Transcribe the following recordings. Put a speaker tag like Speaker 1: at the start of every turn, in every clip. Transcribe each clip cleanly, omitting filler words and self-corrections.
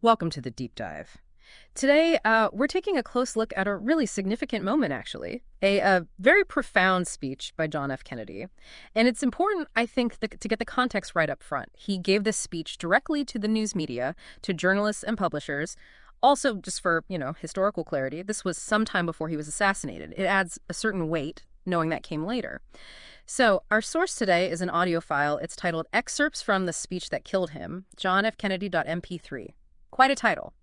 Speaker 1: Welcome to the deep dive. Today, we're taking a close look at a really significant moment, actually, a very profound speech by John F. Kennedy. And it's important, I think, to get the context right up front. He gave this speech directly to the news media, to journalists and publishers. Also, just for, historical clarity, this was sometime before he was assassinated. It adds a certain weight, knowing that came later. So, our source today is an audio file. It's titled Excerpts from the Speech That Killed Him, John F. Kennedy.mp3. Quite a title.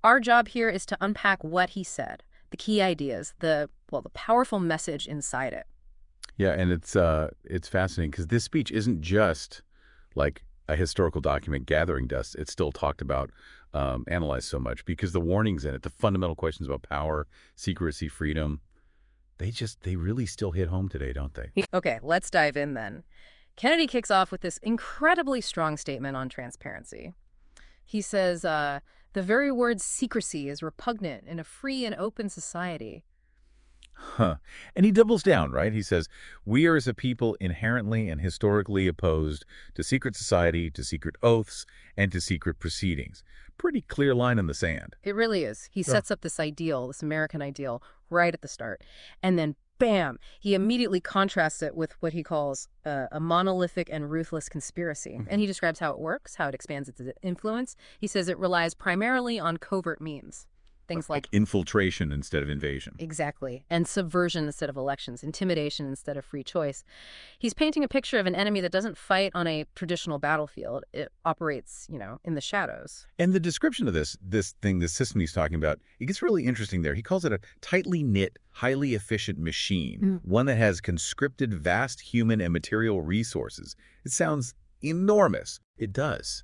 Speaker 1: Our job here is to unpack what he said, the key ideas, the powerful message inside it.
Speaker 2: Yeah, and it's fascinating because this speech isn't just like a historical document gathering dust. It's still talked about, analyzed so much because the warnings in it, the fundamental questions about power, secrecy, freedom, they really still hit home today, don't they?
Speaker 1: Okay, let's dive in then. Kennedy kicks off with this incredibly strong statement on transparency. He says, the very word secrecy is repugnant in a free and open society.
Speaker 2: Huh. And he doubles down, right? He says, we are as a people inherently and historically opposed to secret society, to secret oaths, and to secret proceedings. Pretty clear line in the sand.
Speaker 1: It really is. He sets up this ideal, this American ideal, right at the start. And then, bam, he immediately contrasts it with what he calls a monolithic and ruthless conspiracy. And he describes how it works, how it expands its influence. He says it relies primarily on covert means. Things like
Speaker 2: infiltration instead of invasion.
Speaker 1: exactly. And subversion instead of elections, intimidation instead of free choice. He's painting a picture of an enemy that doesn't fight on a traditional battlefield. It operates, in the shadows.
Speaker 2: And the description of this system he's talking about, it gets really interesting there. He calls it a tightly knit, highly efficient machine, one that has conscripted vast human and material resources. It sounds enormous. It does.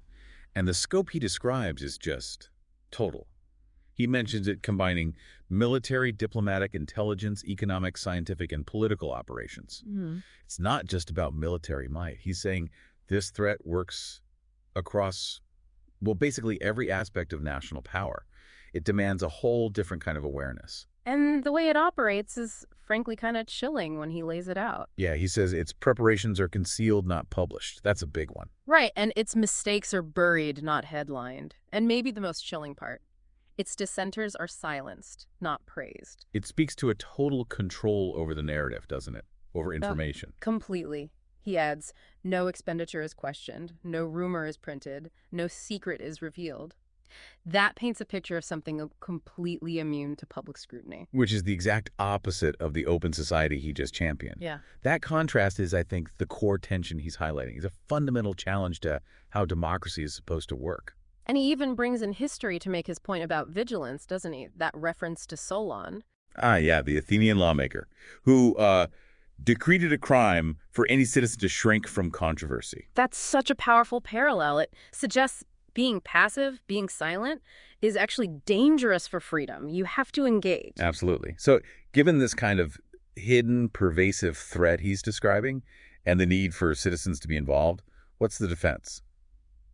Speaker 2: And the scope he describes is just total. He mentions it combining military, diplomatic, intelligence, economic, scientific, and political operations. It's not just about military might. He's saying this threat works across, basically every aspect of national power. It demands a whole different kind of awareness.
Speaker 1: And the way it operates is, frankly, kind of chilling when he lays it out.
Speaker 2: Yeah, he says its preparations are concealed, not published. That's a big one.
Speaker 1: Right, and its mistakes are buried, not headlined. And maybe the most chilling part. Its dissenters are silenced, not praised.
Speaker 2: It speaks to a total control over the narrative, doesn't it? Over information.
Speaker 1: Completely. He adds, no expenditure is questioned, no rumor is printed, no secret is revealed. That paints a picture of something completely immune to public scrutiny.
Speaker 2: Which is the exact opposite of the open society he just championed.
Speaker 1: Yeah.
Speaker 2: That contrast is, I think, the core tension he's highlighting. It's a fundamental challenge to how democracy is supposed to work.
Speaker 1: And he even brings in history to make his point about vigilance, doesn't he? That reference to Solon.
Speaker 2: Ah, yeah, the Athenian lawmaker who decreed a crime for any citizen to shrink from controversy.
Speaker 1: That's such a powerful parallel. It suggests being passive, being silent, is actually dangerous for freedom. You have to engage.
Speaker 2: Absolutely. So given this kind of hidden, pervasive threat he's describing and the need for citizens to be involved, what's the defense?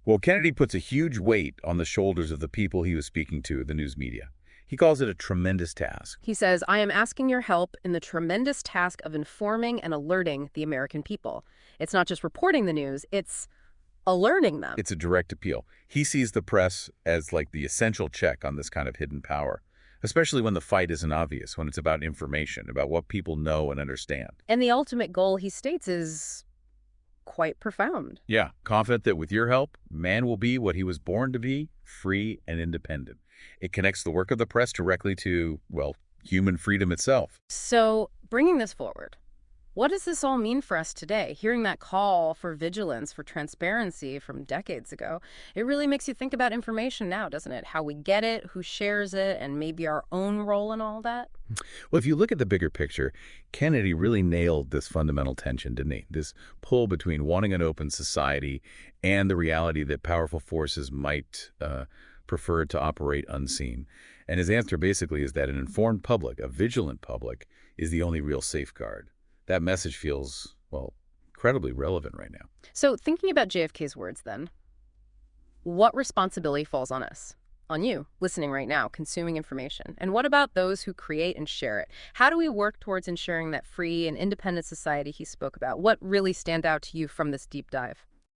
Speaker 2: Well, Kennedy puts a huge weight on the shoulders of the people he was speaking to, the news media. He calls it a tremendous task.
Speaker 1: He says, I am asking your help in the tremendous task of informing and alerting the American people. It's not just reporting the news, it's alerting them.
Speaker 2: It's a direct appeal. He sees the press as like the essential check on this kind of hidden power, especially when the fight isn't obvious, when it's about information, about what people know and understand.
Speaker 1: And the ultimate goal, he states, is quite profound.
Speaker 2: Yeah, confident that with your help, man will be what he was born to be, free and independent. It connects the work of the press directly to, human freedom itself.
Speaker 1: So, bringing this forward, what does this all mean for us today? Hearing that call for vigilance, for transparency from decades ago, it really makes you think about information now, doesn't it? How we get it, who shares it, and maybe our own role in all that.
Speaker 2: Well, if you look at the bigger picture, Kennedy really nailed this fundamental tension, didn't he? This pull between wanting an open society and the reality that powerful forces might prefer to operate unseen. And his answer basically is that an informed public, a vigilant public, is the only real safeguard. That message feels, incredibly relevant right now.
Speaker 1: So thinking about JFK's words then, what responsibility falls on us? On you, listening right now, consuming information? And what about those who create and share it? How do we work towards ensuring that free and independent society he spoke about? What really stand out to you from this deep dive?